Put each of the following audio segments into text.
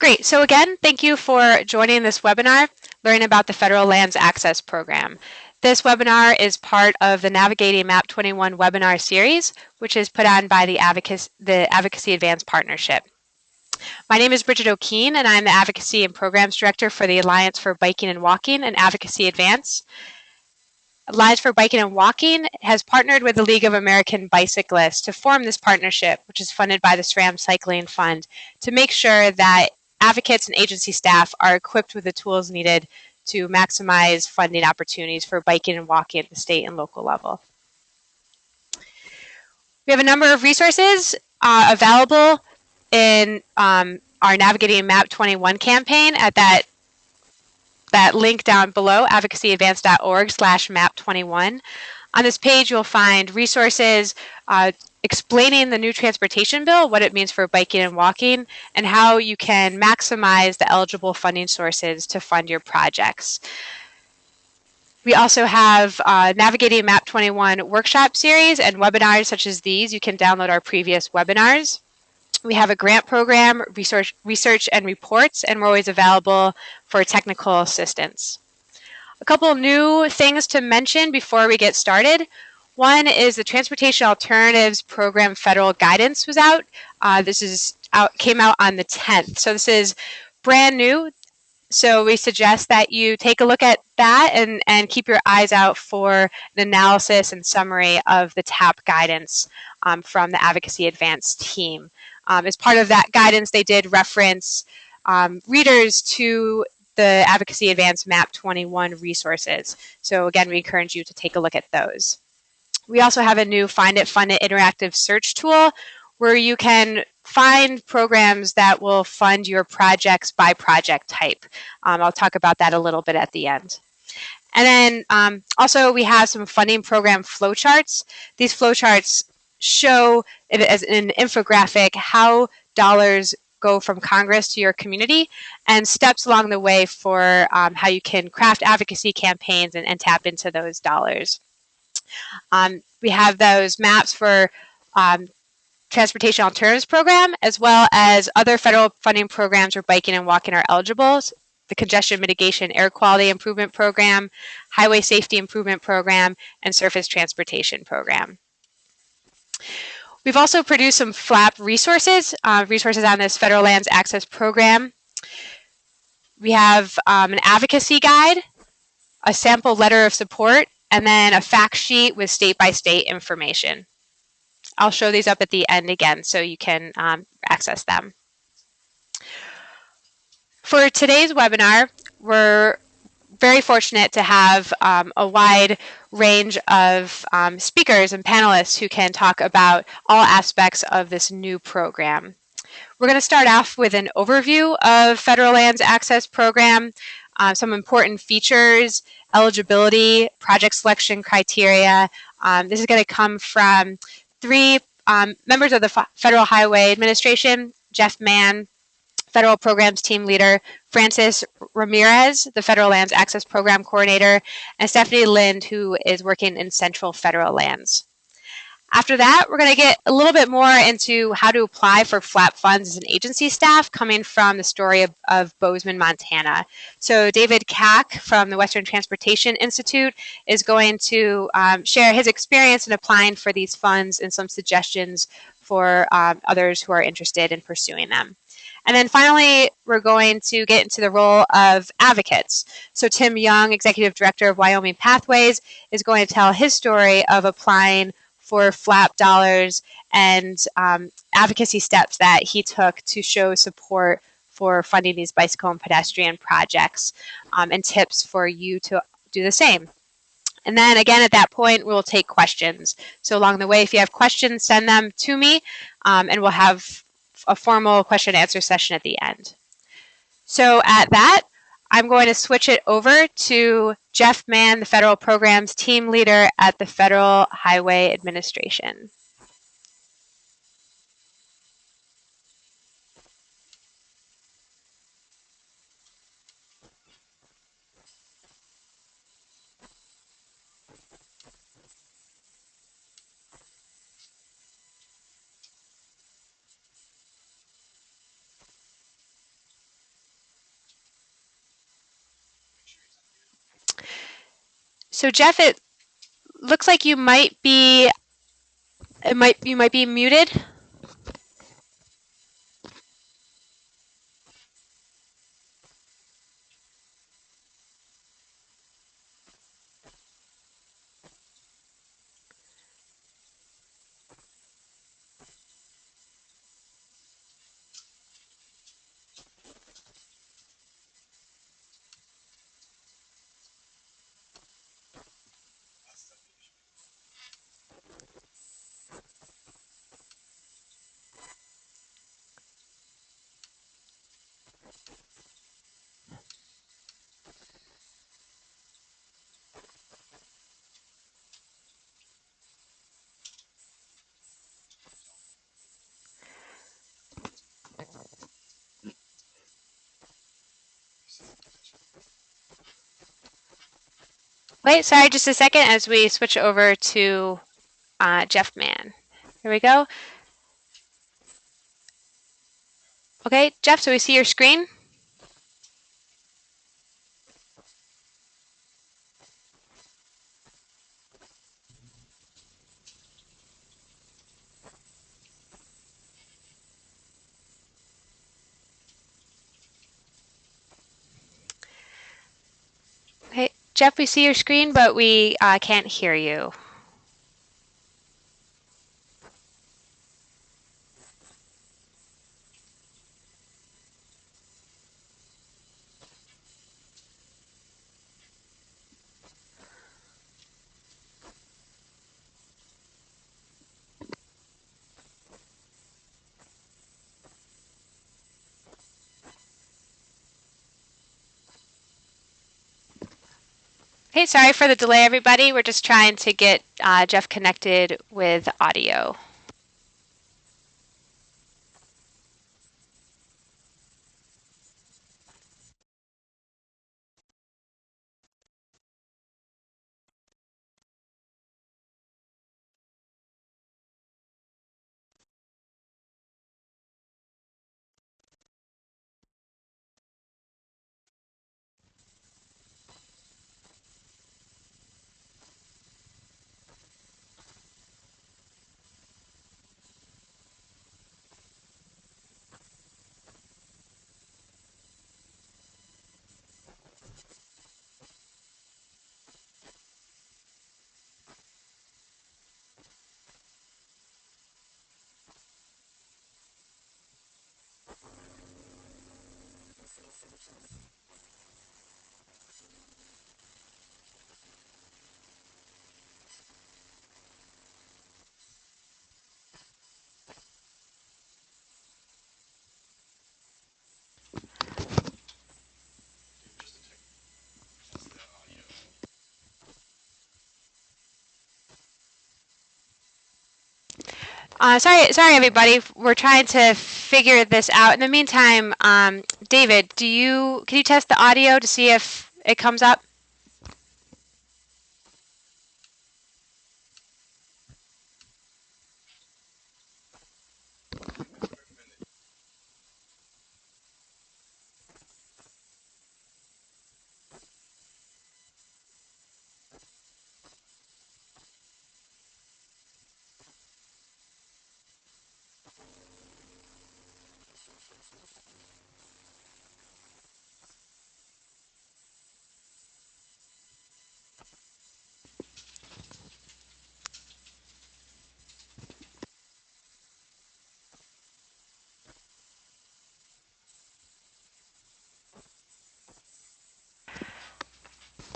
Great. So again, thank you for joining this webinar, learning about the Federal Lands Access Program. This webinar is part of the Navigating Map 21 webinar series, which is put on by the Advocacy Advance Partnership. My name is Bridget O'Keen, and I'm the Advocacy and Programs Director for the Alliance for Biking and Walking and Advocacy Advance. Alliance for Biking and Walking has partnered with the League of American Bicyclists to form this partnership, which is funded by the SRAM Cycling Fund, to make sure that advocates and agency staff are equipped with the tools needed to maximize funding opportunities for biking and walking at the state and local level. We have a number of resources available in our Navigating Map 21 campaign at that link down below, advocacyadvance.org/map21. On this page, you'll find resources explaining the new transportation bill, what it means for biking and walking, and how you can maximize the eligible funding sources to fund your projects. We also have Navigating Map 21 workshop series and webinars such as these. You can download our previous webinars. We have a grant program, research and reports, and we're always available for technical assistance. A couple new things to mention before we get started. One is the Transportation Alternatives Program federal guidance was out. Came out on the 10th. So this is brand new. So we suggest that you take a look at that and keep your eyes out for an analysis and summary of the TAP guidance from the Advocacy Advance team. As part of that guidance, they did reference readers to the Advocacy Advance Map 21 resources. So again, we encourage you to take a look at those. We also have a new Find It, Fund It interactive search tool where you can find programs that will fund your projects by project type. I'll talk about that a little bit at the end. And then also we have some funding program flowcharts. These flowcharts show as an infographic how dollars go from Congress to your community and steps along the way for how you can craft advocacy campaigns and tap into those dollars. We have those maps for Transportation Alternatives Program, as well as other federal funding programs where biking and walking are eligible. The Congestion Mitigation Air Quality Improvement Program, Highway Safety Improvement Program, and Surface Transportation Program. We've also produced some FLAP resources on this Federal Lands Access Program. We have an advocacy guide, a sample letter of support, and then a fact sheet with state-by-state information. I'll show these up at the end again so you can access them. For today's webinar, we're very fortunate to have a wide range of speakers and panelists who can talk about all aspects of this new program. We're going to start off with an overview of Federal Lands Access Program, some important features, eligibility, project selection criteria. This is going to come from three members of the Federal Highway Administration: Jeff Mann, Federal Programs Team Leader; Francis Ramirez, the Federal Lands Access Program Coordinator; and Stephanie Lind, who is working in Central Federal Lands. After that, we're going to get a little bit more into how to apply for FLAP funds as an agency staff, coming from the story of Bozeman, Montana. So David Kack from the Western Transportation Institute is going to share his experience in applying for these funds and some suggestions for others who are interested in pursuing them. And then finally, we're going to get into the role of advocates. So Tim Young, Executive Director of Wyoming Pathways, is going to tell his story of applying for FLAP dollars and advocacy steps that he took to show support for funding these bicycle and pedestrian projects, and tips for you to do the same. And then again, at that point, we'll take questions. So along the way, if you have questions, send them to me, and we'll have a formal question and answer session at the end. So at that, I'm going to switch it over to Jeff Mann, the Federal Programs Team Leader at the Federal Highway Administration. So Jeff, it looks like you might be muted. Wait, sorry, just a second as we switch over to Jeff Mann. Here we go. Okay, Jeff, so we see your screen. Okay, Jeff, we see your screen, but we can't hear you. Okay, sorry for the delay, everybody. We're just trying to get Jeff connected with audio. Sorry, everybody. We're trying to figure this out. In the meantime, David, can you test the audio to see if it comes up?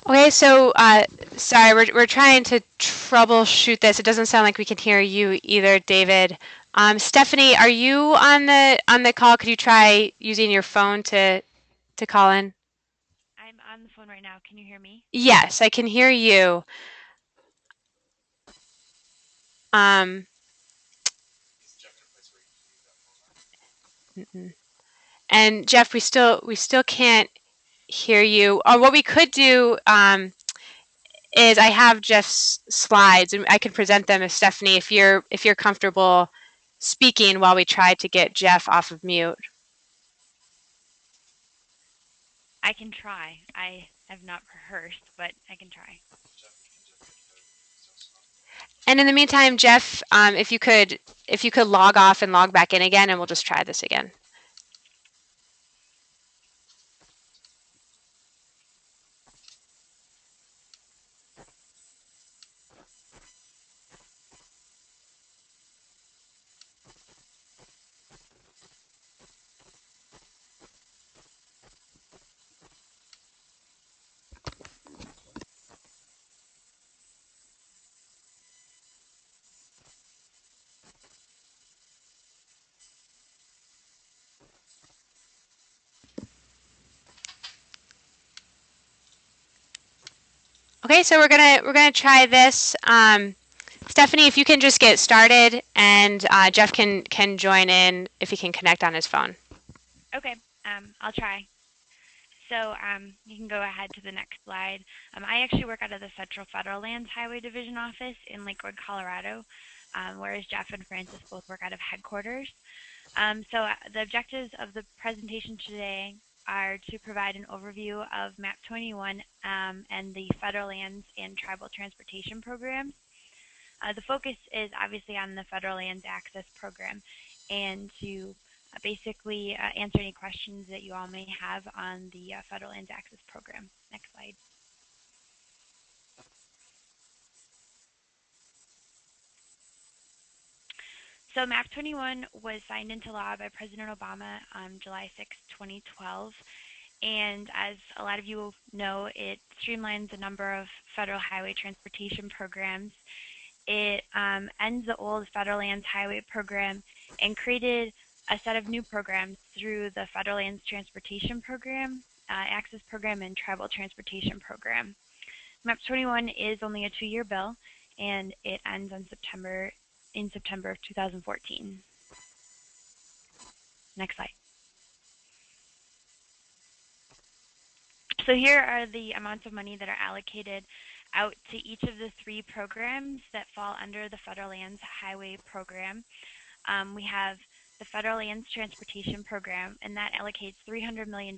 Okay, so sorry, we're trying to troubleshoot this. It doesn't sound like we can hear you either, David. Stephanie, are you on the call? Could you try using your phone to call in? I'm on the phone right now. Can you hear me? Yes, I can hear you. Um, and Jeff, we still can't hear you. Or what we could do is I have Jeff's slides and I can present them to Stephanie if you're comfortable speaking while we try to get Jeff off of mute. I can try. I I've not rehearsed, but I can try. And in the meantime, Jeff, if you could log off and log back in again, and we'll just try this again. Okay, so we're gonna try this. Stephanie, if you can just get started, and Jeff can join in if he can connect on his phone. Okay, I'll try. So you can go ahead to the next slide. I actually work out of the Central Federal Lands Highway Division office in Lakewood, Colorado, whereas Jeff and Francis both work out of headquarters. The objectives of the presentation today are to provide an overview of MAP 21 and the federal lands and tribal transportation programs. The focus is obviously on the Federal Lands Access Program and to basically answer any questions that you all may have on the Federal Lands Access Program. Next slide. So MAP 21 was signed into law by President Obama on July 6, 2012. And as a lot of you know, it streamlines a number of federal highway transportation programs. It ends the old Federal Lands Highway Program and created a set of new programs through the Federal Lands Transportation Program, Access Program, and Tribal Transportation Program. MAP 21 is only a 2-year bill, and it ends in September of 2014. Next slide. So here are the amounts of money that are allocated out to each of the 3 programs that fall under the Federal Lands Highway Program. We have the Federal Lands Transportation Program, and that allocates $300 million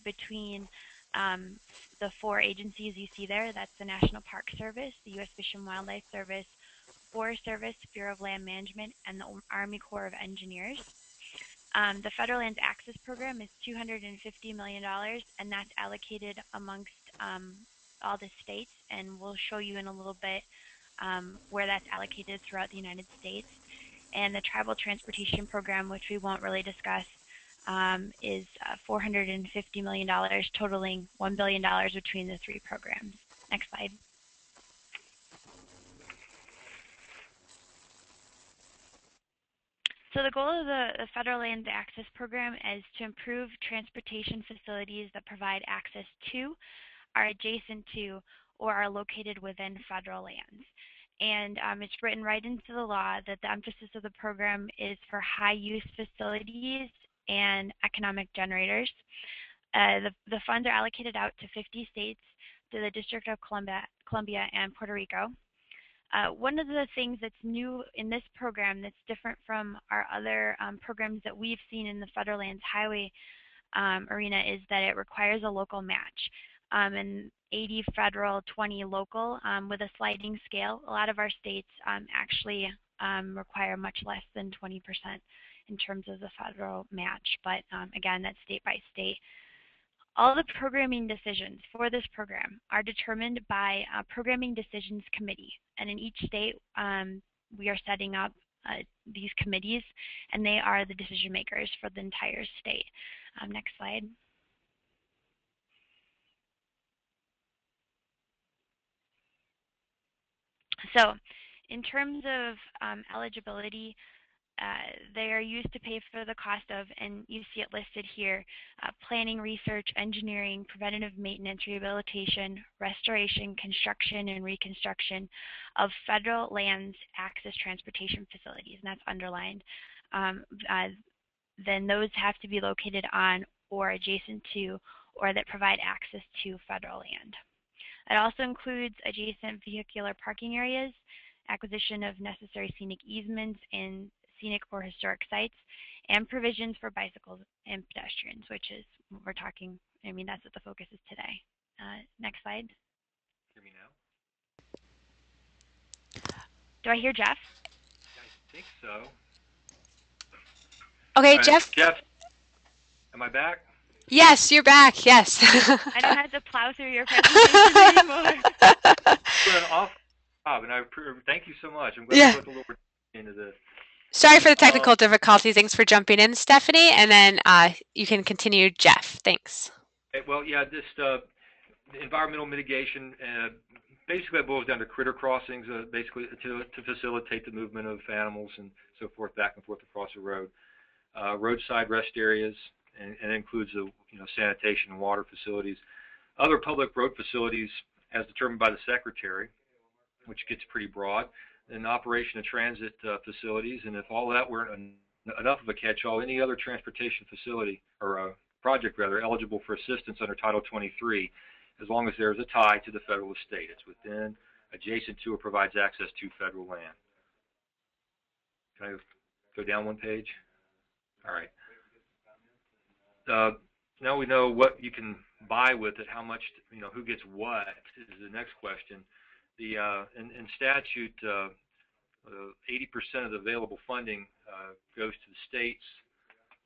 between the 4 agencies you see there. That's the National Park Service, the U.S. Fish and Wildlife Service, Forest Service, Bureau of Land Management, and the Army Corps of Engineers. The Federal Lands Access Program is $250 million, and that's allocated amongst all the states, and we'll show you in a little bit where that's allocated throughout the United States. And the Tribal Transportation Program, which we won't really discuss, is $450 million, totaling $1 billion between the 3 programs. Next slide. So the goal of the Federal Lands Access Program is to improve transportation facilities that provide access to, are adjacent to, or are located within federal lands. And it's written right into the law that the emphasis of the program is for high-use facilities and economic generators. The funds are allocated out to 50 states, to the District of Columbia and Puerto Rico. One of the things that's new in this program that's different from our other programs that we've seen in the Federal Lands Highway arena is that it requires a local match. And 80 federal, 20 local with a sliding scale. A lot of our states actually require much less than 20% in terms of the federal match, but again, that's state by state. All the programming decisions for this program are determined by a Programming Decisions Committee, and in each state we are setting up these committees, and they are the decision makers for the entire state. Next slide. So in terms of eligibility, they are used to pay for the cost of, and you see it listed here, planning, research, engineering, preventative maintenance, rehabilitation, restoration, construction, and reconstruction of federal lands access transportation facilities, and that's underlined. Then those have to be located on or adjacent to or that provide access to federal land. It also includes adjacent vehicular parking areas, acquisition of necessary scenic easements in scenic or historic sites, and provisions for bicycles and pedestrians, which is what we're talking, that's what the focus is today. Next slide. Hear me now? Do I hear Jeff? I think so. Okay, Jeff. Jeff, am I back? Yes, you're back. Yes. I don't have to plow through your presentation anymore. You're an awful job, and thank you so much. I'm glad we put a little bit into this. Sorry for the technical difficulty. Thanks for jumping in, Stephanie. And then you can continue, Jeff. Thanks. Well, yeah, just environmental mitigation. Basically, it boils down to critter crossings, basically to facilitate the movement of animals and so forth back and forth across the road. Roadside rest areas, and includes the sanitation and water facilities. Other public road facilities, as determined by the Secretary, which gets pretty broad, and operation of transit facilities. And if all that weren't enough of a catch-all, any other transportation facility or project rather eligible for assistance under Title 23, as long as there is a tie to the federal estate. It's within, adjacent to, or provides access to federal land. Can I go down one page? All right. Now we know what you can buy with it, how much, who gets what is the next question. In statute, 80% of the available funding goes to the states,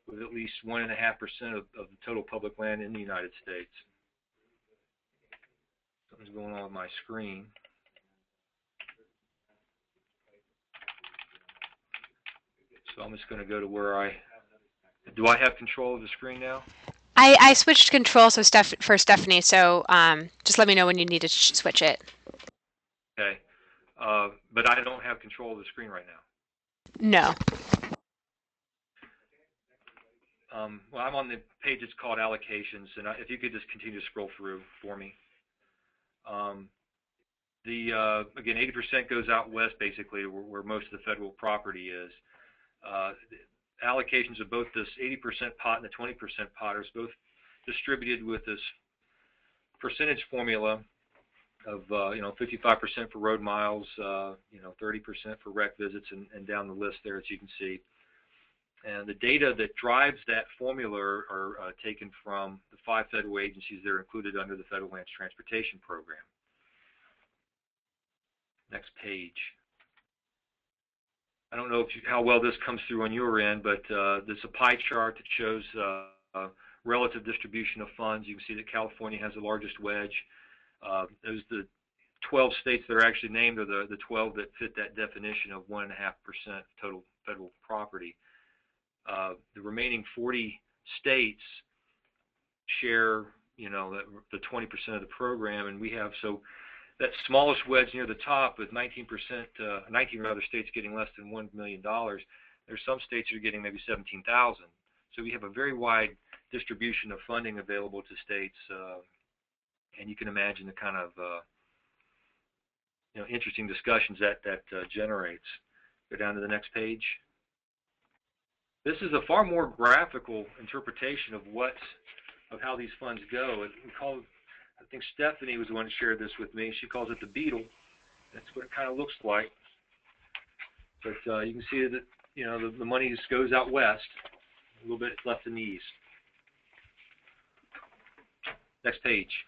with at least 1.5% of the total public land in the United States. Something's going on with my screen. So I'm just going to go to where do I have control of the screen now? I switched control for Stephanie, so just let me know when you need to switch it. Okay. But I don't have control of the screen right now. No. Well, I'm on the page that's called Allocations, and if you could just continue to scroll through for me. Again, 80% goes out west, basically, where most of the federal property is. Allocations of both this 80% pot and the 20% pot are both distributed with this percentage formula of 55% for road miles, 30% for rec visits, and down the list there, as you can see. And the data that drives that formula are taken from the 5 federal agencies that are included under the Federal Lands Transportation Program. Next page. I don't know how well this comes through on your end, but there's a pie chart that shows relative distribution of funds. You can see that California has the largest wedge. Those the 12 states that are actually named are the 12 that fit that definition of 1.5% total federal property. The remaining 40 states share, the 20% of the program, and we have that smallest wedge near the top with 19 other states getting less than $1 million. There's some states that are getting maybe 17,000. So we have a very wide distribution of funding available to states, and you can imagine the kind of interesting discussions that generates. Go down to the next page. This is a far more graphical interpretation of how these funds go. I think Stephanie was the one who shared this with me. She calls it the beetle. That's what it kind of looks like. But you can see that the money just goes out west. A little bit left in the east. Next page.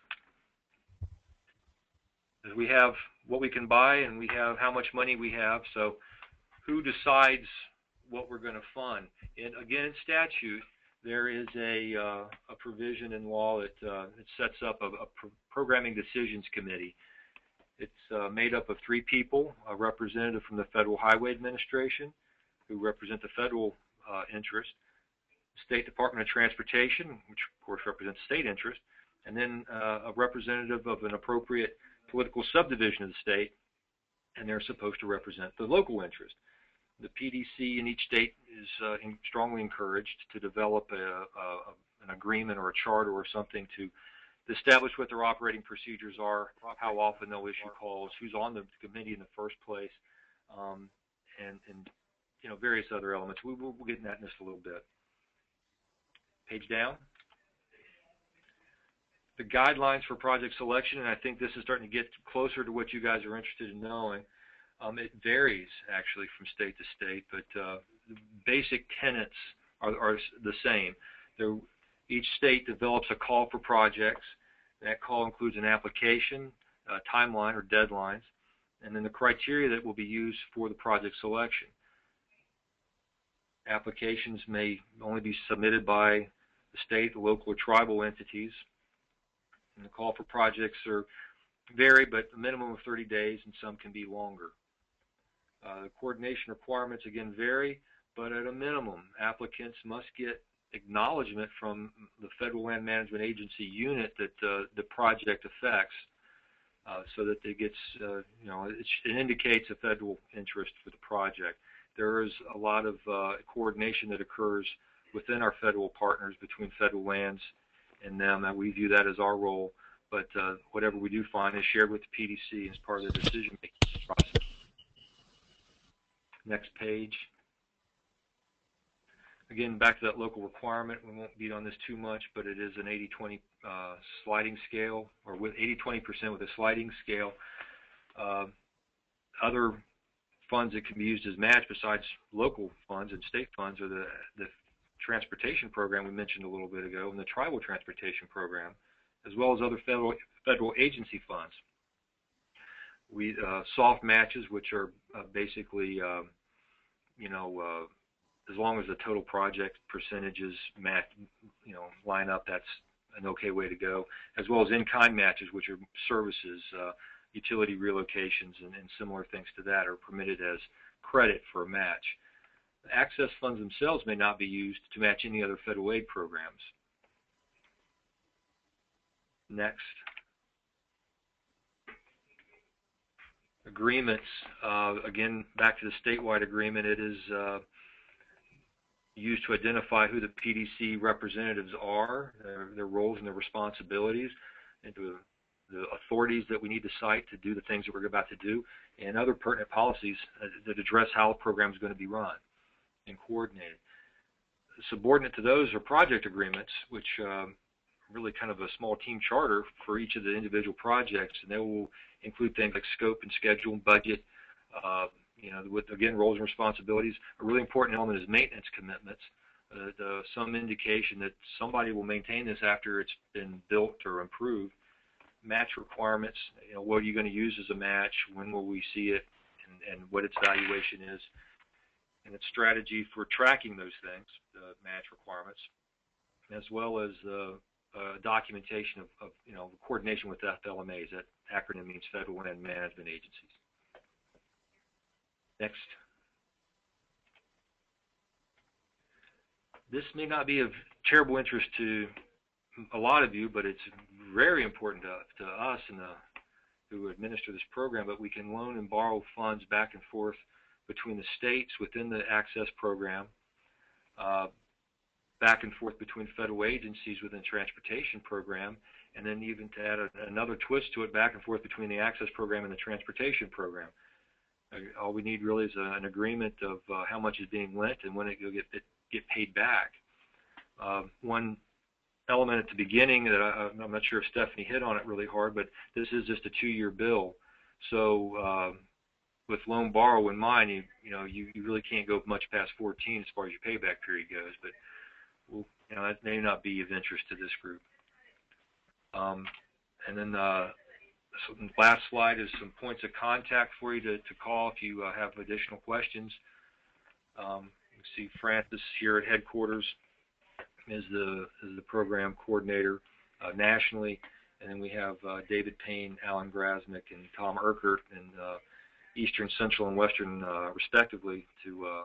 We have what we can buy, and we have how much money we have. So who decides what we're going to fund? And again, in statute, there is a provision in law that it sets up a programming decisions committee. It's made up of 3 people: a representative from the Federal Highway Administration, who represent the federal interest, State Department of Transportation, which of course represents state interest, and then a representative of an appropriate political subdivision of the state, and they're supposed to represent the local interest. The PDC in each state is strongly encouraged to develop an agreement or a charter or something to establish what their operating procedures are, how often they'll issue calls, who's on the committee in the first place, and various other elements. We'll get into that in just a little bit. Page down. The guidelines for project selection, and I think this is starting to get closer to what you guys are interested in knowing. It varies actually from state to state, but the basic tenets are the same. Each state develops a call for projects. That call includes an application, timeline or deadlines, and then the criteria that will be used for the project selection. Applications may only be submitted by the state, the local, or tribal entities. And the call for projects vary, but a minimum of 30 days, and some can be longer. The coordination requirements, again, vary, but at a minimum, applicants must get acknowledgement from the Federal Land Management Agency unit that the project affects, so that it gets, it indicates a federal interest for the project. There is a lot of coordination that occurs within our federal partners, between federal lands and them, and we view that as our role. But whatever we do find is shared with the PDC as part of the decision-making process. Next page. Again, back to that local requirement. We won't beat on this too much, but it is an 80-20 sliding scale, or with 80-20% with a sliding scale. Other funds that can be used as match besides local funds and state funds are the transportation program we mentioned a little bit ago, and the tribal transportation program, as well as other federal agency funds. We soft matches, which are basically, as long as the total project percentages match, line up, that's an okay way to go. As well as in-kind matches, which are services, utility relocations, and similar things to that are permitted as credit for a match. The access funds themselves may not be used to match any other federal aid programs. Next. Agreements. Again, back to the statewide agreement, it is used to identify who the PDC representatives are, their roles and their responsibilities, and the authorities that we need to cite to do the things that we're about to do, and other pertinent policies that address how the program is going to be run and coordinated. Subordinate to those are project agreements, which really kind of a small team charter for each of the individual projects, and they will include things like scope and schedule and budget, with, again, roles and responsibilities. A really important element is maintenance commitments, some indication that somebody will maintain this after it's been built or improved. Match requirements, what are you going to use as a match, when will we see it, and what its valuation is, and its strategy for tracking those things, the match requirements, as well as documentation of coordination with FLMAs. That acronym means Federal Land Management Agencies. Next. This may not be of terrible interest to a lot of you, but it's very important to us and who administer this program. But we can loan and borrow funds back and forth between the states within the access program, back and forth between federal agencies within the transportation program, and then even to add another twist to it, back and forth between the access program and the transportation program. All we need really is an agreement of how much is being lent and when it will get paid back. One element at the beginning that I'm not sure if Stephanie hit on it really hard, but this is just a 2-year bill. So with loan borrow in mind, you really can't go much past 14 as far as your payback period goes. But that may not be of interest to this group. And then so the last slide is some points of contact for you to call if you have additional questions. You can see Francis here at headquarters is the program coordinator nationally, and then we have David Payne, Alan Grasmick, and Tom Urquhart in Eastern, Central, and Western, respectively, to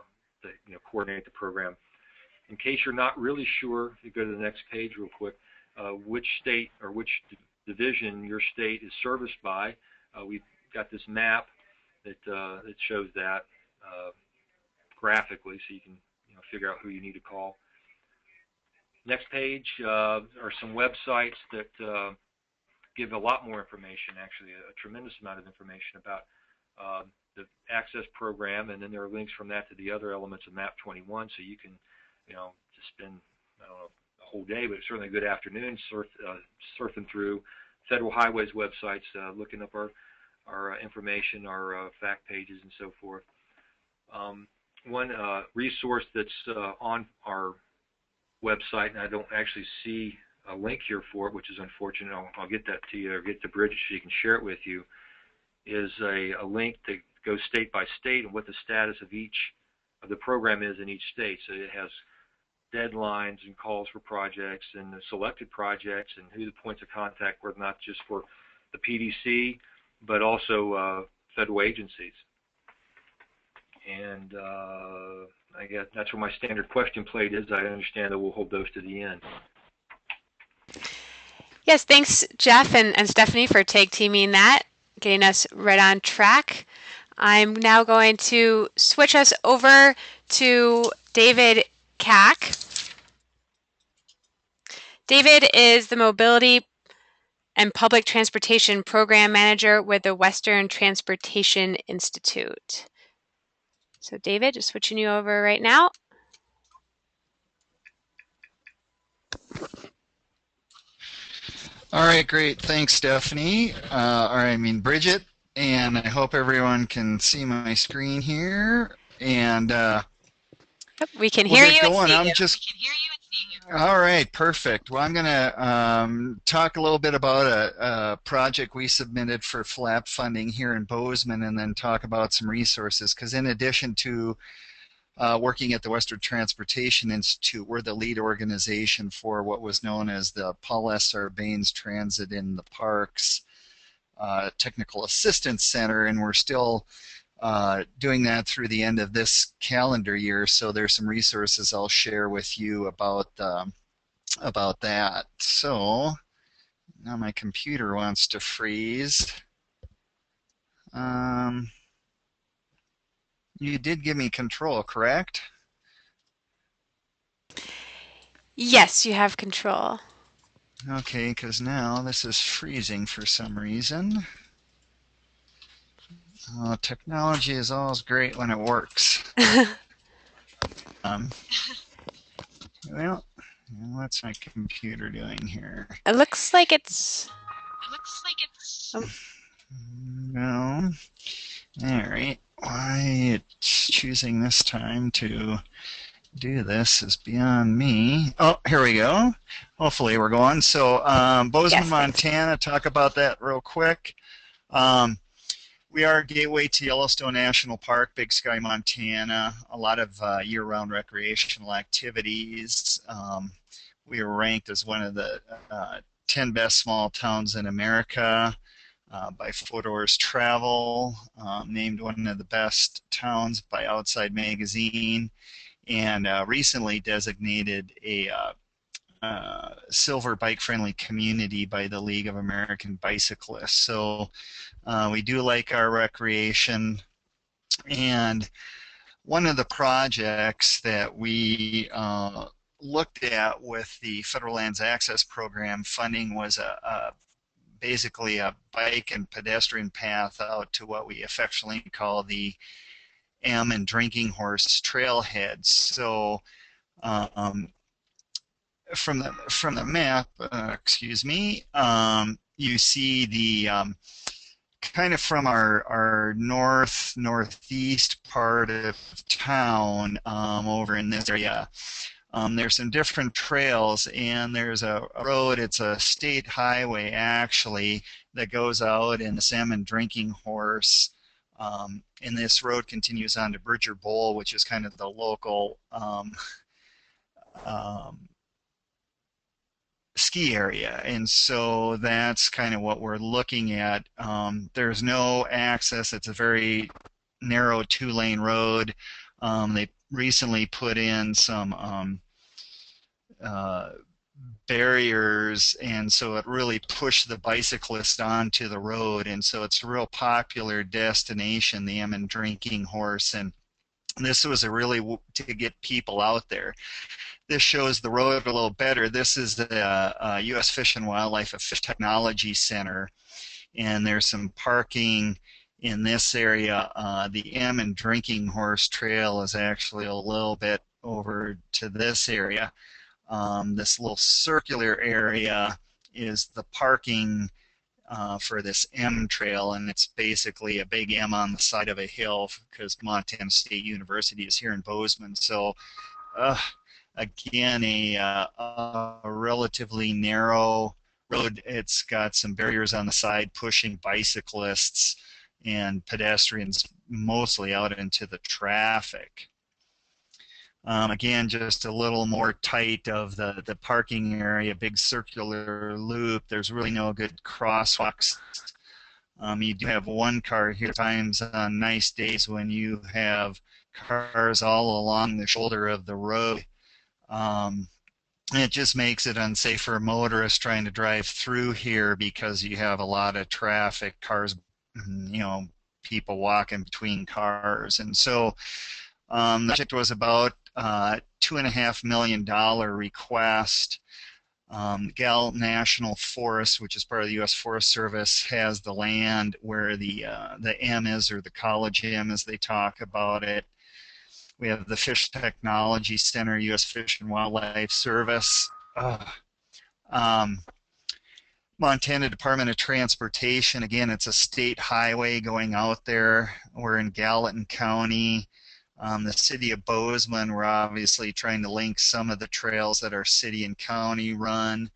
coordinate the program. In case you're not really sure, if you go to the next page real quick, which state or which division your state is serviced by, we've got this map that shows that graphically, so you can figure out who you need to call. Next page are some websites that give a lot more information, actually a tremendous amount of information about the access program, and then there are links from that to the other elements of Map 21, so you can just spend, I don't know, a whole day, but certainly a good afternoon surfing through Federal Highways websites, looking up our information, our fact pages, and so forth. One resource that's on our website, and I don't actually see a link here for it, which is unfortunate. I'll get that to you, or get to Bridget so she can share it with you, is a link that goes state by state and what the status of each of the program is in each state. So it has deadlines and calls for projects and the selected projects and who the points of contact were, not just for the PDC, but also federal agencies. And I guess that's where my standard question plate is. I understand that we'll hold those to the end. Yes, thanks, Jeff and Stephanie, for tag teaming that, getting us right on track. I'm now going to switch us over to David Kack. David is the Mobility and Public Transportation Program Manager with the Western Transportation Institute. So David, just switching you over right now. All right, great. Thanks, Stephanie. Bridget. And I hope everyone can see my screen here. And we can hear you. All right, perfect. Well, I'm going to talk a little bit about a project we submitted for FLAP funding here in Bozeman, and then talk about some resources. Because in addition to working at the Western Transportation Institute, we're the lead organization for what was known as the Paul S. Sarbanes Transit in the Parks Technical Assistance Center, and we're still doing that through the end of this calendar year. So there's some resources I'll share with you about that. So now my computer wants to freeze. You did give me control, correct? Yes, you have control. Okay, because now this is freezing for some reason. Technology is always great when it works. Well, what's my computer doing here? It looks like it's... Oh. No. All right. Why it's choosing this time to do this is beyond me. Oh, here we go. Hopefully we're going. So Bozeman, yes, Montana, talk about that real quick. We are a gateway to Yellowstone National Park, Big Sky, Montana. A lot of year-round recreational activities. We were ranked as one of the 10 best small towns in America by Foodoors Travel, named one of the best towns by Outside Magazine, and recently designated a silver bike-friendly community by the League of American Bicyclists. So we do like our recreation, and one of the projects that we looked at with the Federal Lands Access Program funding was basically a bike and pedestrian path out to what we affectionately call the and Drinking Horse trailheads. So from the map, you see the kind of from our northeast part of town over in this area. There's some different trails, and there's a road, it's a state highway actually, that goes out in the Salmon Drinking Horse, and this road continues on to Bridger Bowl, which is kind of the local ski area, and so that's kind of what we're looking at. There's no access, it's a very narrow 2-lane road. They recently put in some barriers, and so it really pushed the bicyclist onto the road, and so it's a real popular destination, the Ammon Drinking Horse, and this was a really to get people out there. This shows the road a little better. This is the U.S. Fish and Wildlife Fish Technology Center, and there's some parking in this area. The Ammon Drinking Horse Trail is actually a little bit over to this area. This little circular area is the parking for this M trail, and it's basically a big M on the side of a hill because Montana State University is here in Bozeman. So again, a relatively narrow road. It's got some barriers on the side pushing bicyclists and pedestrians mostly out into the traffic. Again, just a little more tight of the parking area, big circular loop. There's really no good crosswalks. You do have one car here times on nice days when you have cars all along the shoulder of the road. It just makes it unsafe for motorists trying to drive through here because you have a lot of traffic, cars, people walking between cars. And so the project was about $2.5 million request. Gal National Forest, which is part of the U.S. Forest Service, has the land where the M is, or the college M as they talk about it. We have the Fish Technology Center, U.S. Fish and Wildlife Service. Montana Department of Transportation, again, it's a state highway going out there. We're in Gallatin County. The city of Bozeman, we're obviously trying to link some of the trails that our city and county run.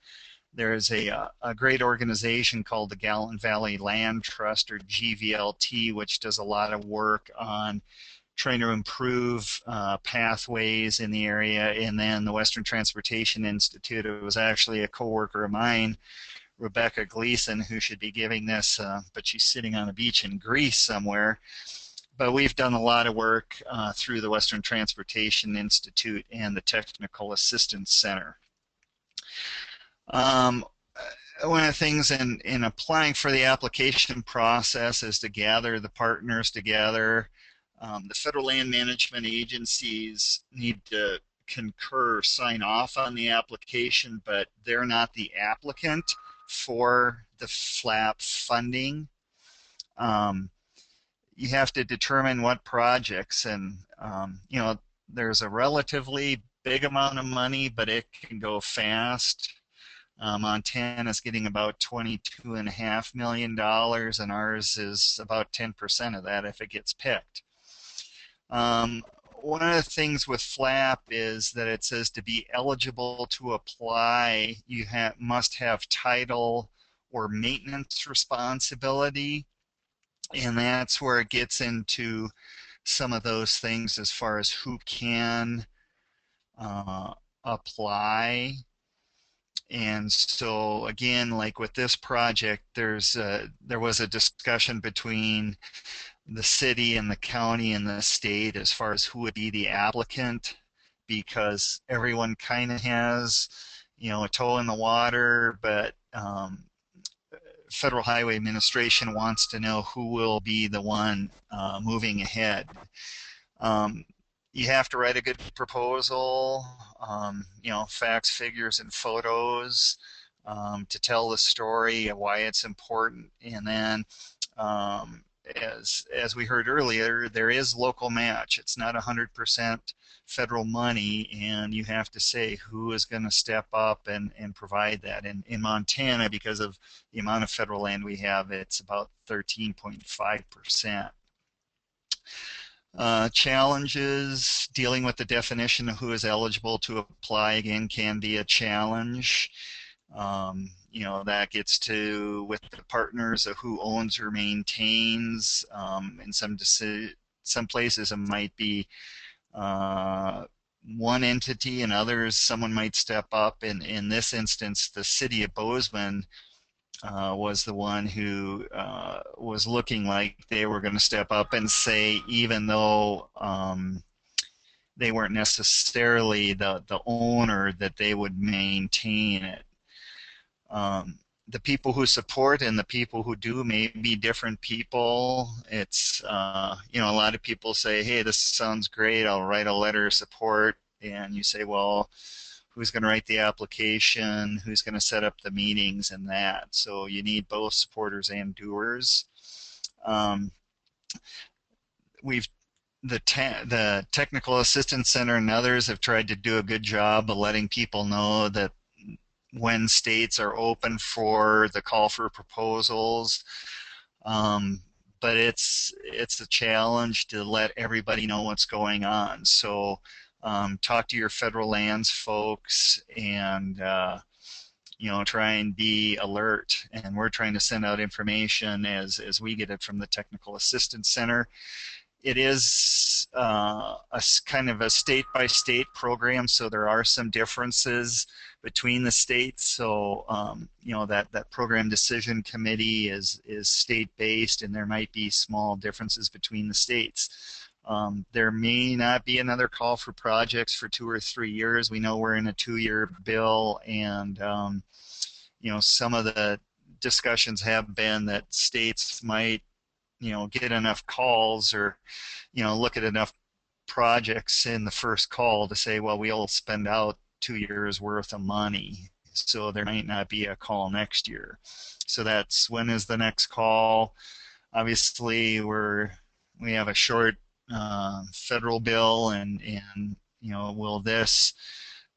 There's a great organization called the Gallatin Valley Land Trust, or GVLT, which does a lot of work on trying to improve pathways in the area. And then the Western Transportation Institute, it was actually a coworker of mine, Rebecca Gleason, who should be giving this, but she's sitting on a beach in Greece somewhere. But we've done a lot of work through the Western Transportation Institute and the Technical Assistance Center. One of the things in applying for the application process is to gather the partners together. The federal land management agencies need to concur, sign off on the application, but they're not the applicant for the FLAP funding. You have to determine what projects, and there's a relatively big amount of money, but it can go fast. Montana's getting about $22.5 million, and ours is about 10% of that if it gets picked. One of the things with FLAP is that it says to be eligible to apply, you must have title or maintenance responsibility. And that's where it gets into some of those things as far as who can apply. And so again, like with this project, there was a discussion between the city and the county and the state as far as who would be the applicant, because everyone kind of has, a toe in the water, but Federal Highway Administration wants to know who will be the one moving ahead. You have to write a good proposal, facts, figures, and photos to tell the story of why it's important. And then, as we heard earlier, there is local match. It's not 100% federal money, and you have to say who is going to step up and provide that. And in Montana, because of the amount of federal land we have, it's about 13.5%. Challenges, dealing with the definition of who is eligible to apply, again, can be a challenge. That gets to with the partners of who owns or maintains. In some places it might be one entity, and others someone might step up. In this instance, the city of Bozeman was the one who was looking like they were going to step up and say, even though they weren't necessarily the owner, that they would maintain it. The people who support and the people who do may be different people. It's, a lot of people say, hey, this sounds great, I'll write a letter of support. And you say, well, who's going to write the application, who's going to set up the meetings and that. So you need both supporters and doers. The Technical Assistance Center and others have tried to do a good job of letting people know that when states are open for the call for proposals, but it's a challenge to let everybody know what's going on. So talk to your federal lands folks, and try and be alert. And we're trying to send out information as we get it from the Technical Assistance Center. It is kind of a state-by-state program, so there are some differences between the states. So that program decision committee is state-based, and there might be small differences between the states. There may not be another call for projects for 2 or 3 years. We know we're in a 2-year bill, and some of the discussions have been that states might get enough calls, or look at enough projects in the first call to say, well, we'll spend out 2 years worth of money, so there might not be a call next year. So that's, when is the next call? Obviously we have a short federal bill, and will this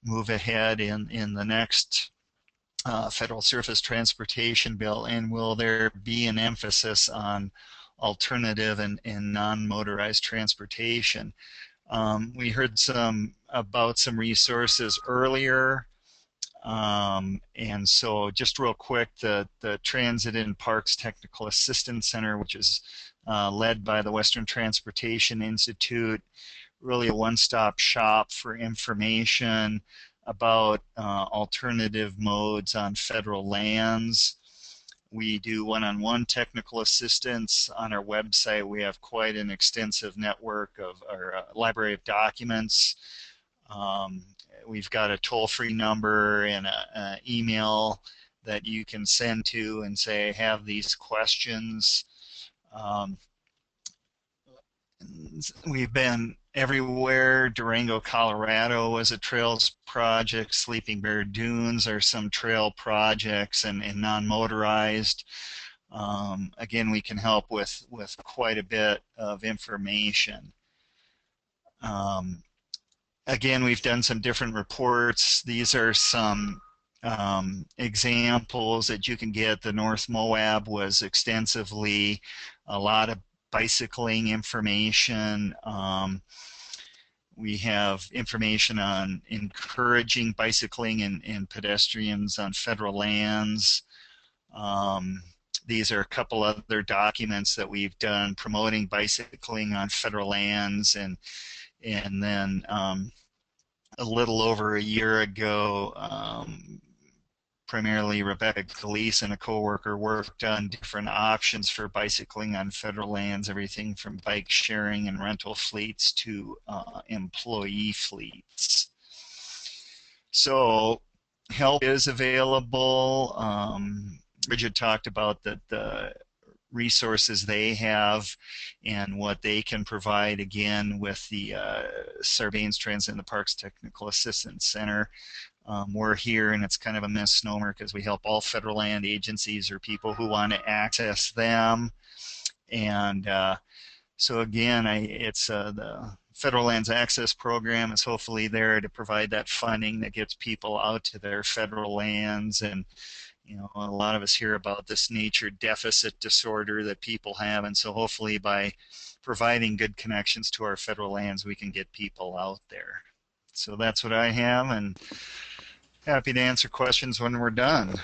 move ahead in the next federal surface transportation bill, and will there be an emphasis on alternative and non-motorized transportation? We heard about some resources earlier, and so just real quick, the Transit and Parks Technical Assistance Center, which is led by the Western Transportation Institute, really a one-stop shop for information about alternative modes on federal lands. We do one-on-one technical assistance. On our website, we have quite an extensive network of our library of documents. We've got a toll-free number and an email that you can send to and say, I have these questions. We've been everywhere. Durango, Colorado was a trails project. Sleeping Bear Dunes are some trail projects, and non-motorized. Again, we can help with quite a bit of information. Again, we've done some different reports. These are some examples that you can get. The North Moab was extensively a lot of bicycling information. We have information on encouraging bicycling and pedestrians on federal lands. These are a couple other documents that we've done promoting bicycling on federal lands, and then a little over a year ago, primarily Rebecca Gleason, a coworker, worked on different options for bicycling on federal lands, everything from bike sharing and rental fleets to employee fleets. So help is available. Bridget talked about the resources they have and what they can provide, again, with the Sarbanes-Trans and the Parks Technical Assistance Center. We're here, and it's kind of a misnomer because we help all federal land agencies or people who want to access them. And so again, it's the Federal Lands Access Program is hopefully there to provide that funding that gets people out to their federal lands. And a lot of us hear about this nature deficit disorder that people have, and so hopefully by providing good connections to our federal lands, we can get people out there. So that's what I have, and happy to answer questions when we're done.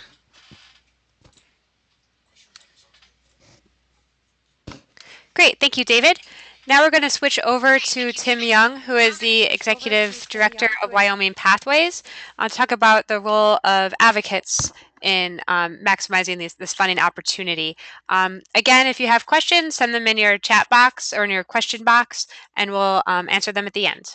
Great, thank you, David. Now we're going to switch over to Tim Young, who is the Executive Director of Wyoming Pathways, to talk about the role of advocates in maximizing this funding opportunity. Again, if you have questions, send them in your chat box or in your question box, and we'll answer them at the end.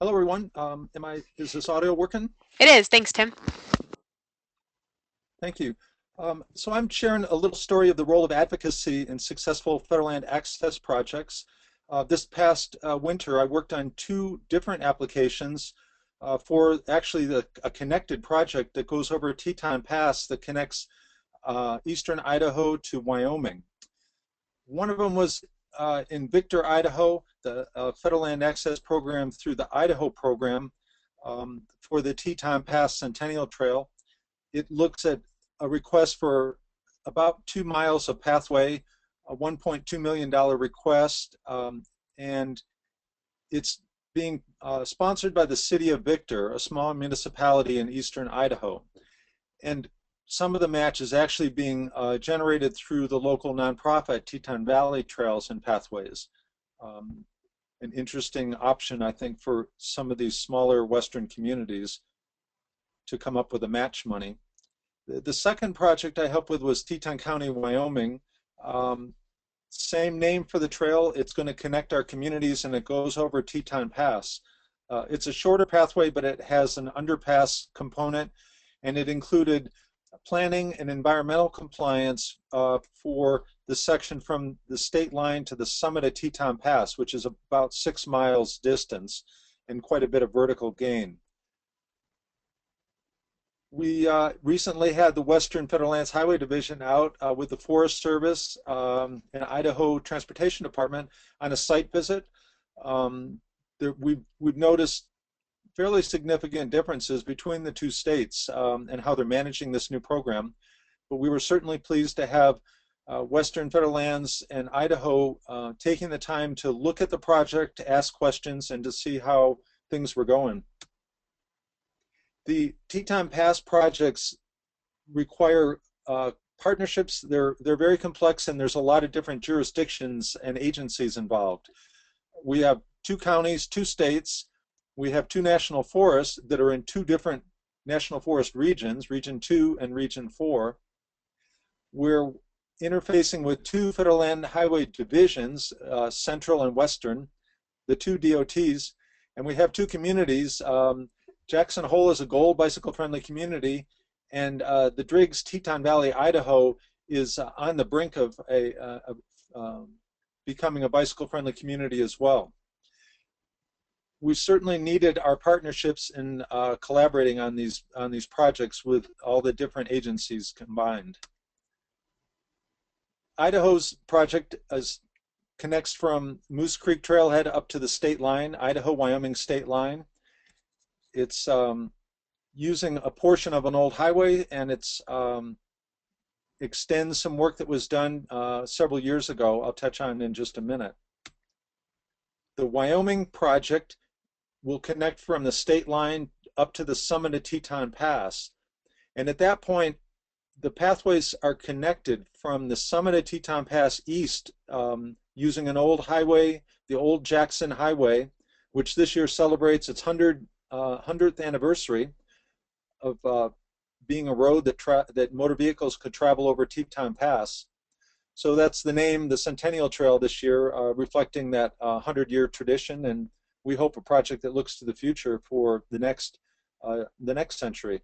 Hello, everyone. Is this audio working? It is. Thanks, Tim. Thank you. So I'm sharing a little story of the role of advocacy in successful federal land access projects. This past winter, I worked on 2 different applications for actually a connected project that goes over Teton Pass that connects eastern Idaho to Wyoming. One of them was in Victor, Idaho, the Federal Land Access Program through the Idaho program for the Teton Pass Centennial Trail. It looks at a request for about 2 miles of pathway, a $1.2 million request, and it's being sponsored by the city of Victor, a small municipality in eastern Idaho. And some of the match is actually being generated through the local nonprofit Teton Valley Trails and Pathways. An interesting option, I think, for some of these smaller western communities to come up with the match money. The second project I helped with was Teton County, Wyoming. Same name for the trail. It's going to connect our communities, and it goes over Teton Pass. It's a shorter pathway, but it has an underpass component, and it included planning and environmental compliance for the section from the state line to the summit of Teton Pass, which is about 6 miles distance and quite a bit of vertical gain. We recently had the Western Federal Lands Highway Division out with the Forest Service and Idaho Transportation Department on a site visit. We've noticed fairly significant differences between the two states and how they're managing this new program. But we were certainly pleased to have Western Federal Lands and Idaho taking the time to look at the project, to ask questions, and to see how things were going. The Teton Pass projects require partnerships. They're very complex, and there's a lot of different jurisdictions and agencies involved. We have 2 counties, 2 states. We have 2 national forests that are in 2 different national forest regions, Region 2 and Region 4. We're interfacing with 2 federal land highway divisions, Central and Western, the 2 DOTs, and we have 2 communities. Jackson Hole is a gold bicycle-friendly community, and the Driggs Teton Valley, Idaho is on the brink of becoming a bicycle-friendly community as well. We certainly needed our partnerships in collaborating on these projects with all the different agencies combined. Idaho's project connects from Moose Creek Trailhead up to the state line, Idaho-Wyoming state line. It's using a portion of an old highway, and it's extends some work that was done several years ago. I'll touch on in just a minute. The Wyoming project will connect from the state line up to the summit of Teton Pass, and at that point the pathways are connected from the summit of Teton Pass east using an old highway, the old Jackson Highway, which this year celebrates its 100th anniversary of being a road that motor vehicles could travel over Teton Pass. So that's the name, the Centennial Trail this year, reflecting that 100-year tradition, and we hope a project that looks to the future for the next century.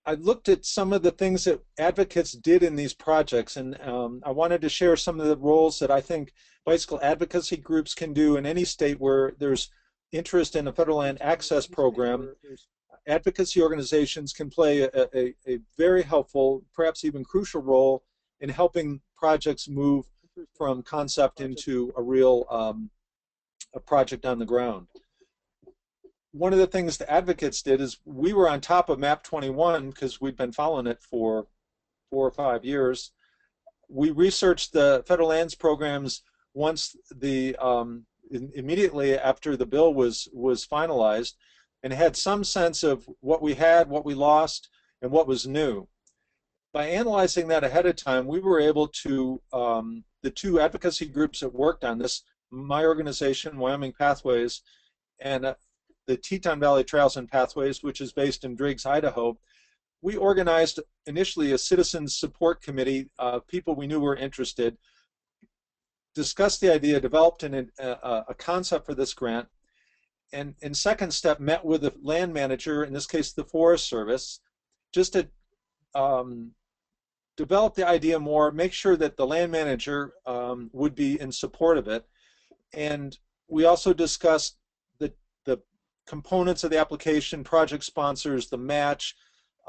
I looked at some of the things that advocates did in these projects, and I wanted to share some of the roles that I think bicycle advocacy groups can do in any state where there's interest in a federal land access program. Advocacy organizations can play a very helpful, perhaps even crucial role in helping projects move from concept into a real a project on the ground. One of the things the advocates did is we were on top of Map 21 because we'd been following it for 4 or 5 years. We researched the federal lands programs once immediately after the bill was finalized, and had some sense of what we had, what we lost, and what was new. By analyzing that ahead of time, we were able to, the 2 advocacy groups that worked on this, my organization, Wyoming Pathways, and the Teton Valley Trails and Pathways, which is based in Driggs, Idaho, we organized initially a citizens support committee, people we knew were interested, discussed the idea, developed a concept for this grant, and in second step met with the land manager, in this case the Forest Service, just to develop the idea more, make sure that the land manager would be in support of it. And we also discussed the components of the application, project sponsors, the match,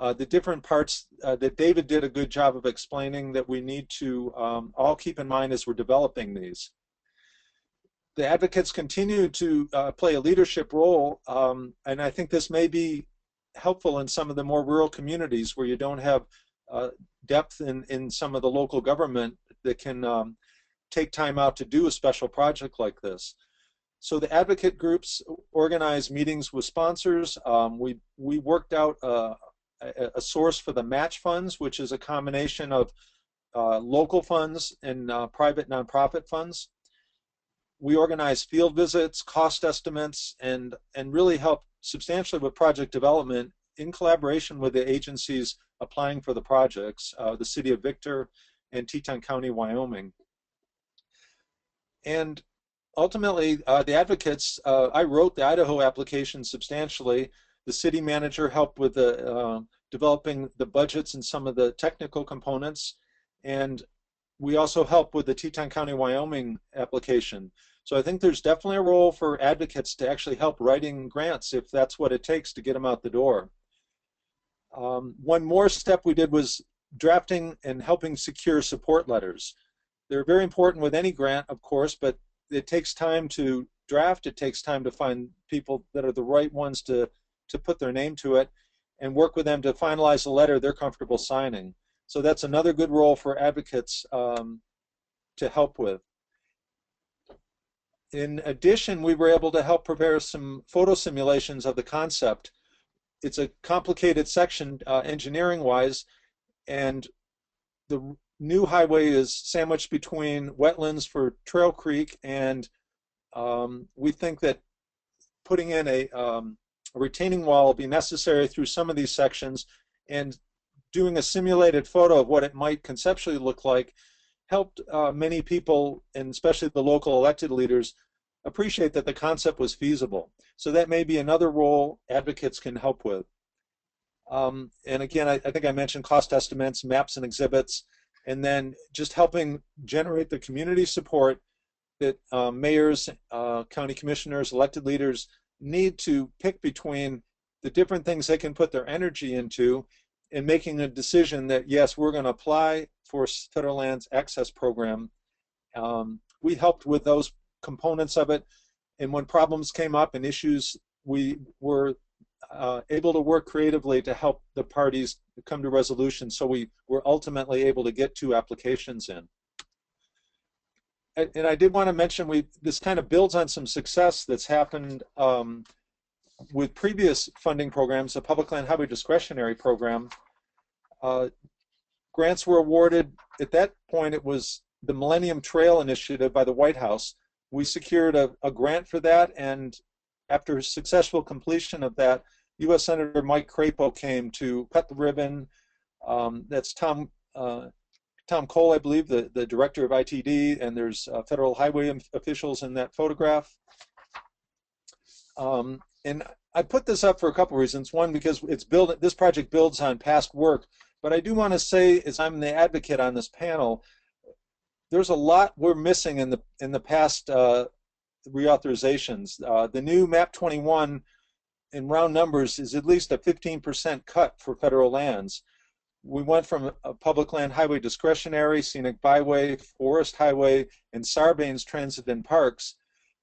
the different parts that David did a good job of explaining that we need to all keep in mind as we're developing these. The advocates continue to play a leadership role, and I think this may be helpful in some of the more rural communities where you don't have depth in some of the local government that can take time out to do a special project like this. So the advocate groups organize meetings with sponsors. We worked out a source for the match funds, which is a combination of local funds and private nonprofit funds. We organize field visits, cost estimates, and really help substantially with project development in collaboration with the agencies applying for the projects, the City of Victor and Teton County, Wyoming. And ultimately, the advocates, I wrote the Idaho application substantially. The city manager helped with the developing the budgets and some of the technical components, and we also helped with the Teton County, Wyoming application. So I think there's definitely a role for advocates to actually help writing grants if that's what it takes to get them out the door. One more step we did was drafting and helping secure support letters. They're very important with any grant, of course, but it takes time to draft. It takes time to find people that are the right ones to put their name to it and work with them to finalize a letter they're comfortable signing. So that's another good role for advocates to help with. In addition, we were able to help prepare some photo simulations of the concept. It's a complicated section engineering-wise, and the new highway is sandwiched between wetlands for Trail Creek, and we think that putting in a retaining wall will be necessary through some of these sections, and doing a simulated photo of what it might conceptually look like helped many people, and especially the local elected leaders, appreciate that the concept was feasible. So that may be another role advocates can help with. And again, I think I mentioned cost estimates, maps and exhibits, and then just helping generate the community support that mayors, county commissioners, elected leaders need to pick between the different things they can put their energy into in making a decision that, yes, we're going to apply for federal lands access program. We helped with those components of it, and when problems came up and issues, we were able to work creatively to help the parties come to resolution, so we were ultimately able to get 2 applications in. And I did want to mention, this kind of builds on some success that's happened with previous funding programs, the Public Land Highway Discretionary Program. Grants were awarded, at that point it was the Millennium Trail Initiative by the White House. We secured a grant for that, and after successful completion of that, U.S. Senator Mike Crapo came to cut the ribbon. That's Tom Cole, I believe, the director of ITD, and there's federal highway officials in that photograph. And I put this up for a couple reasons. One, because this project builds on past work, but I do want to say, as I'm the advocate on this panel, there's a lot we're missing in the past reauthorizations. The new MAP 21, in round numbers, is at least a 15% cut for federal lands. We went from a public land highway discretionary, scenic byway, forest highway, and Sarbanes transit and parks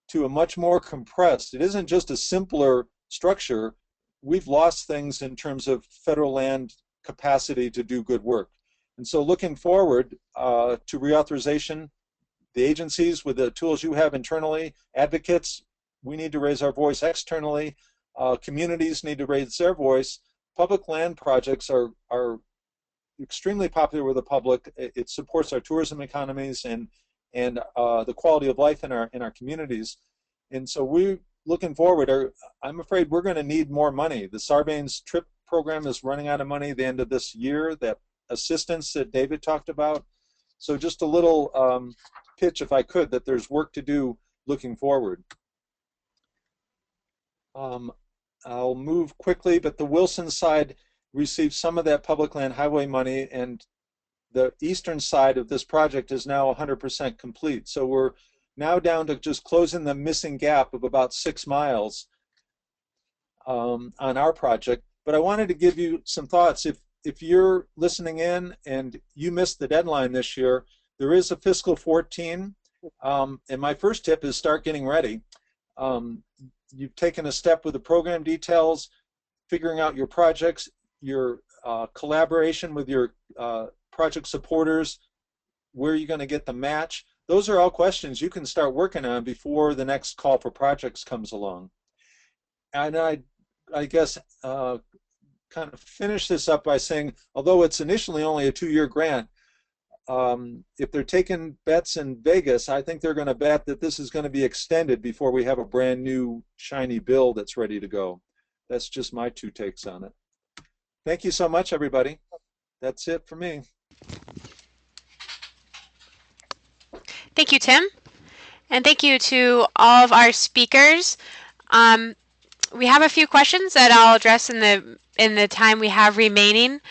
to a much more compressed. It isn't just a simpler structure. We've lost things in terms of federal land capacity to do good work. And so looking forward to reauthorization, the agencies with the tools you have internally, advocates, we need to raise our voice externally. Communities need to raise their voice. Public land projects are extremely popular with the public. It supports our tourism economies and the quality of life in our communities. And so we're looking forward. I'm afraid we're going to need more money. The Sarbanes TRIP program is running out of money at the end of this year, that assistance that David talked about. So just a little pitch, if I could, that there's work to do looking forward. I'll move quickly, but the Wilson side received some of that public land highway money, and the eastern side of this project is now 100% complete. So we're now down to just closing the missing gap of about 6 miles on our project. But I wanted to give you some thoughts. If you're listening in and you missed the deadline this year, there is a fiscal 14, And my first tip is start getting ready. You've taken a step with the program details, figuring out your projects, your collaboration with your project supporters, where you're going to get the match. Those are all questions you can start working on before the next call for projects comes along. And I guess kind of finish this up by saying, although it's initially only a 2-year grant, if they're taking bets in Vegas, I think they're going to bet that this is going to be extended before we have a brand new shiny bill that's ready to go. That's just my 2 takes on it. Thank you so much, everybody. That's it for me. Thank you, Tim. And thank you to all of our speakers. We have a few questions that I'll address in the time we have remaining,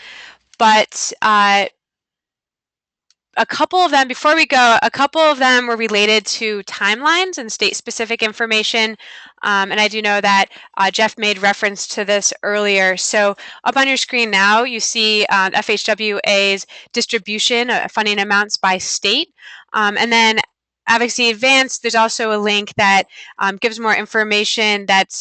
but a couple of them, before we go, a couple of them were related to timelines and state-specific information. And I do know that Jeff made reference to this earlier. So up on your screen now, you see FHWA's distribution of funding amounts by state. And then Advocacy Advanced, there's also a link that gives more information that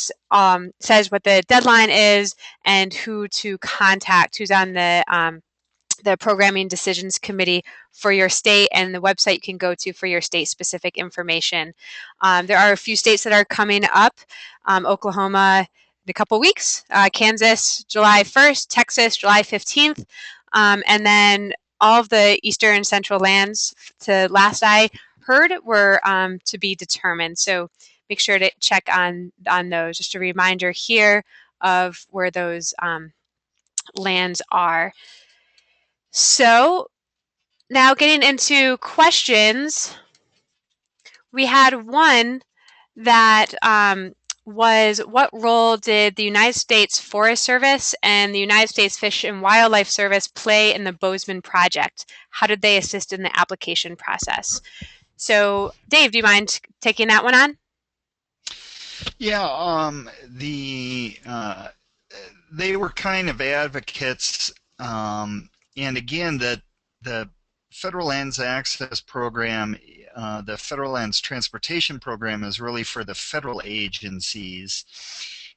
says what the deadline is and who to contact, who's on the Programming Decisions Committee for your state, and the website you can go to for your state-specific information. There are a few states that are coming up. Oklahoma in a couple weeks, Kansas July 1st, Texas July 15th, and then all of the eastern and central lands, to last I heard, were to be determined. So make sure to check on those. Just a reminder here of where those lands are. So now getting into questions, we had one that was, what role did the United States Forest Service and the United States Fish and Wildlife Service play in the Bozeman project? How did they assist in the application process? So Dave, do you mind taking that one on? Yeah, they were kind of advocates, and again, the Federal Lands Access Program, the Federal Lands Transportation Program, is really for the federal agencies,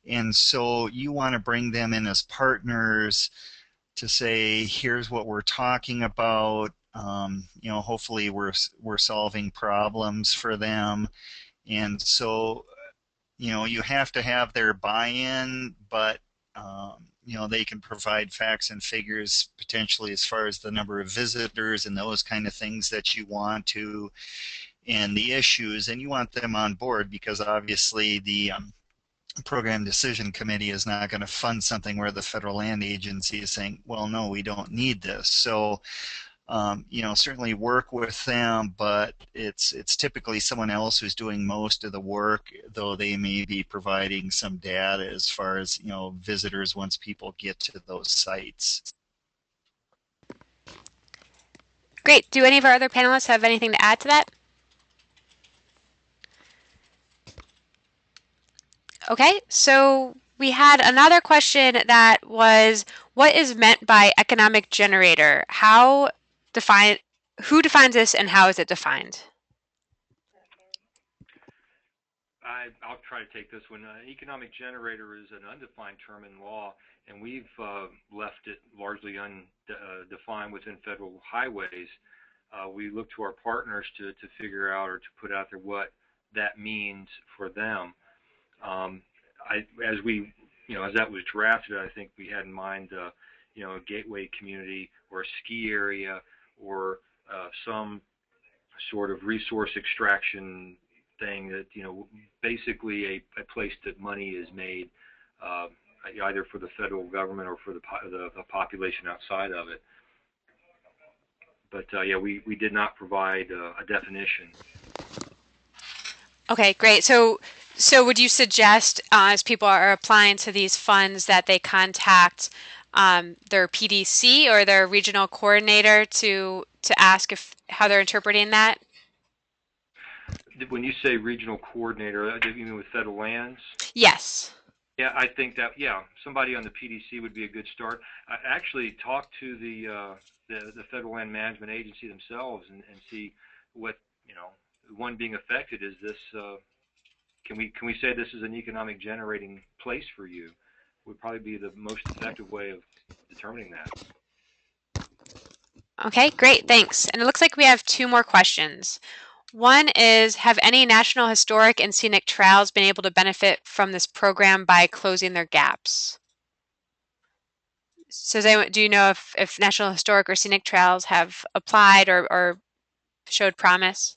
and so you want to bring them in as partners to say, here's what we're talking about. Hopefully we're solving problems for them, and so you have to have their buy-in, but they can provide facts and figures potentially as far as the number of visitors and those kind of things that you want to, and the issues, and you want them on board, because obviously the Program Decision Committee is not going to fund something where the Federal Land Agency is saying, well, no, we don't need this. So certainly work with them, but it's typically someone else who's doing most of the work, though they may be providing some data as far as visitors once people get to those sites. Great. Do any of our other panelists have anything to add to that? Okay, so we had another question that was, what is meant by economic generator? Who defines this, and how is it defined? I'll try to take this one. Economic generator is an undefined term in law, and we've left it largely undefined within federal highways. We look to our partners to figure out or to put out there what that means for them. As that was drafted, I think we had in mind, a gateway community or a ski area or some sort of resource extraction thing that, basically a place that money is made, either for the federal government or for the population outside of it. But yeah, we did not provide a definition. Okay, great. So would you suggest, as people are applying to these funds, that they contact their PDC or their regional coordinator to ask how they're interpreting that? When you say regional coordinator, do you mean with federal lands? Yes. Yeah, I think that, somebody on the PDC would be a good start. I actually talked to the Federal Land Management Agency themselves and see what, one being affected, is this, can we say this is an economic generating place for you? Would probably be the most effective way of determining that. Okay, great, thanks. And it looks like we have two more questions. One is, have any national historic and scenic trails been able to benefit from this program by closing their gaps? So do you know if national historic or scenic trails have applied or showed promise?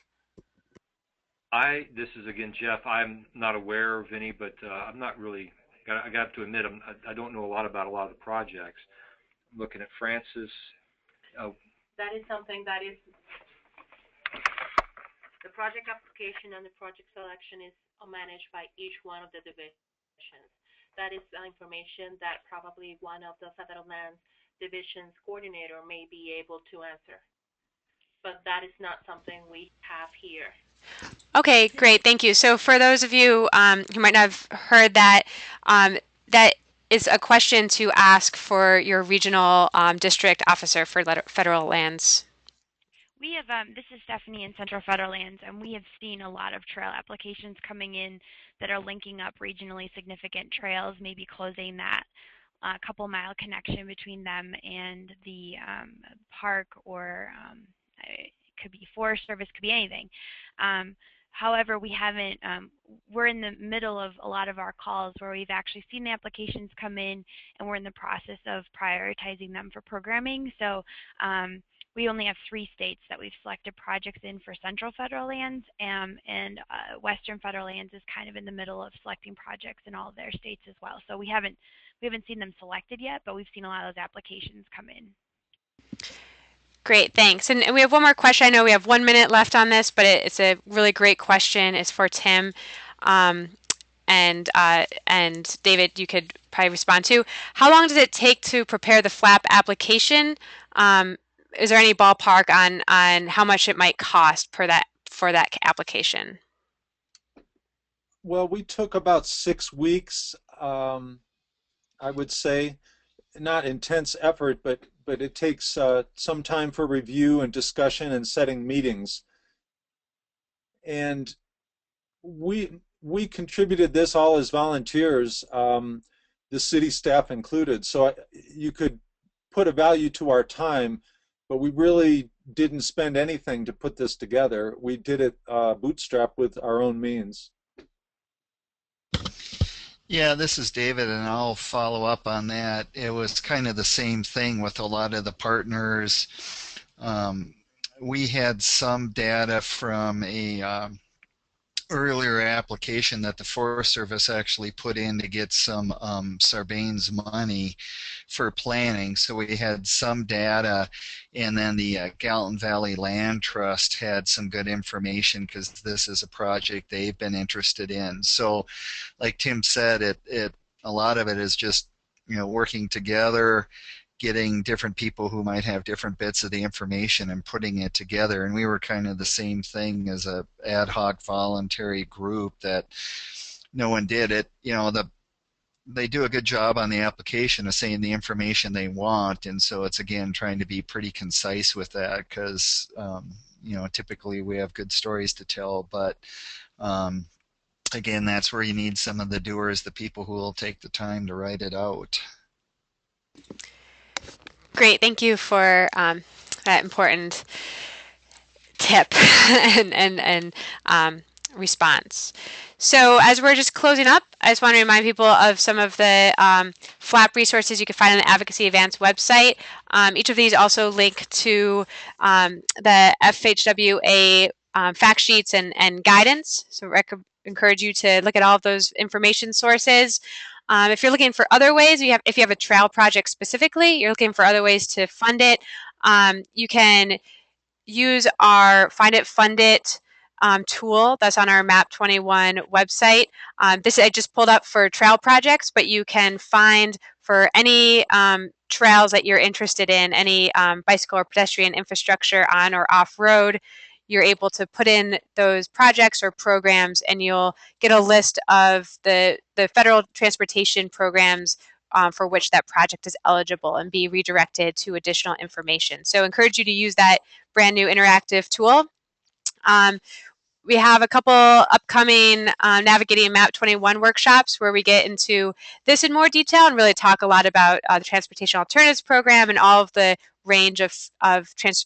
This is again Jeff. I'm not aware of any, but I'm not really. I got to admit, I don't know a lot about a lot of the projects. I'm looking at Francis. That is something that is the project application and the project selection is managed by each one of the divisions. That is information that probably one of the federal lands divisions coordinator may be able to answer, but that is not something we have here. Okay, great, thank you. So for those of you who might not have heard that, that is a question to ask for your regional district officer for federal lands. We have, this is Stephanie in Central Federal Lands, and we have seen a lot of trail applications coming in that are linking up regionally significant trails, maybe closing that couple-mile connection between them and the park, or it could be Forest Service, could be anything. However, we haven't, we're in the middle of a lot of our calls where we've actually seen the applications come in, and we're in the process of prioritizing them for programming. So we only have 3 states that we've selected projects in for Central Federal Lands, and Western Federal Lands is kind of in the middle of selecting projects in all of their states as well. So we haven't seen them selected yet, but we've seen a lot of those applications come in. Great, thanks. And we have one more question. I know we have 1 minute left on this, but it's a really great question. It's for Tim. And David, you could probably respond to. How long does it take to prepare the FLAP application? Is there any ballpark on how much it might cost for that application? Well, we took about 6 weeks, I would say. Not intense effort, but it takes some time for review and discussion and setting meetings. And we contributed this all as volunteers, the city staff included. So you could put a value to our time, but we really didn't spend anything to put this together. We did it bootstrapped with our own means. Yeah, this is David, and I'll follow up on that. It was kind of the same thing with a lot of the partners. We had some data from a earlier application that the Forest Service actually put in to get some Sarbanes money for planning. So we had some data, and then the Gallatin Valley Land Trust had some good information because this is a project they've been interested in. So like Tim said, a lot of it is just working together, getting different people who might have different bits of the information and putting it together. And we were kind of the same thing as a ad hoc voluntary group that no one did it. They do a good job on the application of saying the information they want, and so it's again trying to be pretty concise with that because typically we have good stories to tell, but again, that's where you need some of the doers, the people who will take the time to write it out. Great, thank you for that important tip and response. So as we're just closing up, I just want to remind people of some of the FLAP resources you can find on the Advocacy Advance website. Each of these also link to the FHWA fact sheets and guidance. So encourage you to look at all of those information sources. If you're looking for other ways, if you have a trail project specifically, you're looking for other ways to fund it, you can use our Find It, Fund It tool that's on our MAP 21 website. This I just pulled up for trail projects, but you can find for any trails that you're interested in, any bicycle or pedestrian infrastructure on or off-road, you're able to put in those projects or programs, and you'll get a list of the federal transportation programs for which that project is eligible and be redirected to additional information. So I encourage you to use that brand new interactive tool. we have a couple upcoming Navigating Map 21 workshops where we get into this in more detail and really talk a lot about the Transportation Alternatives Program and all of the range of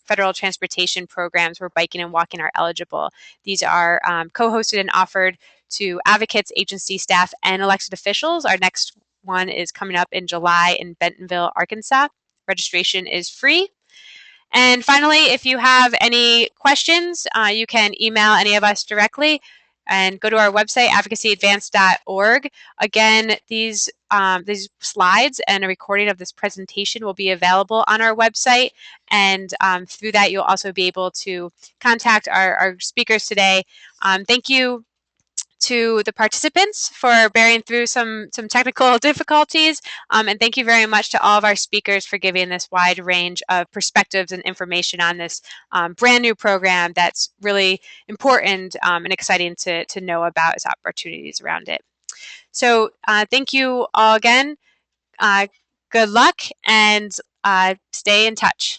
federal transportation programs where biking and walking are eligible. These are co-hosted and offered to advocates, agency staff, and elected officials. Our next one is coming up in July in Bentonville, Arkansas. Registration is free. And finally, if you have any questions, you can email any of us directly and go to our website, advocacyadvance.org. Again, these slides and a recording of this presentation will be available on our website. And through that, you'll also be able to contact our speakers today. Thank you to the participants for bearing through some technical difficulties. And thank you very much to all of our speakers for giving this wide range of perspectives and information on this brand new program that's really important and exciting to know about its opportunities around it. So thank you all again. Good luck and stay in touch.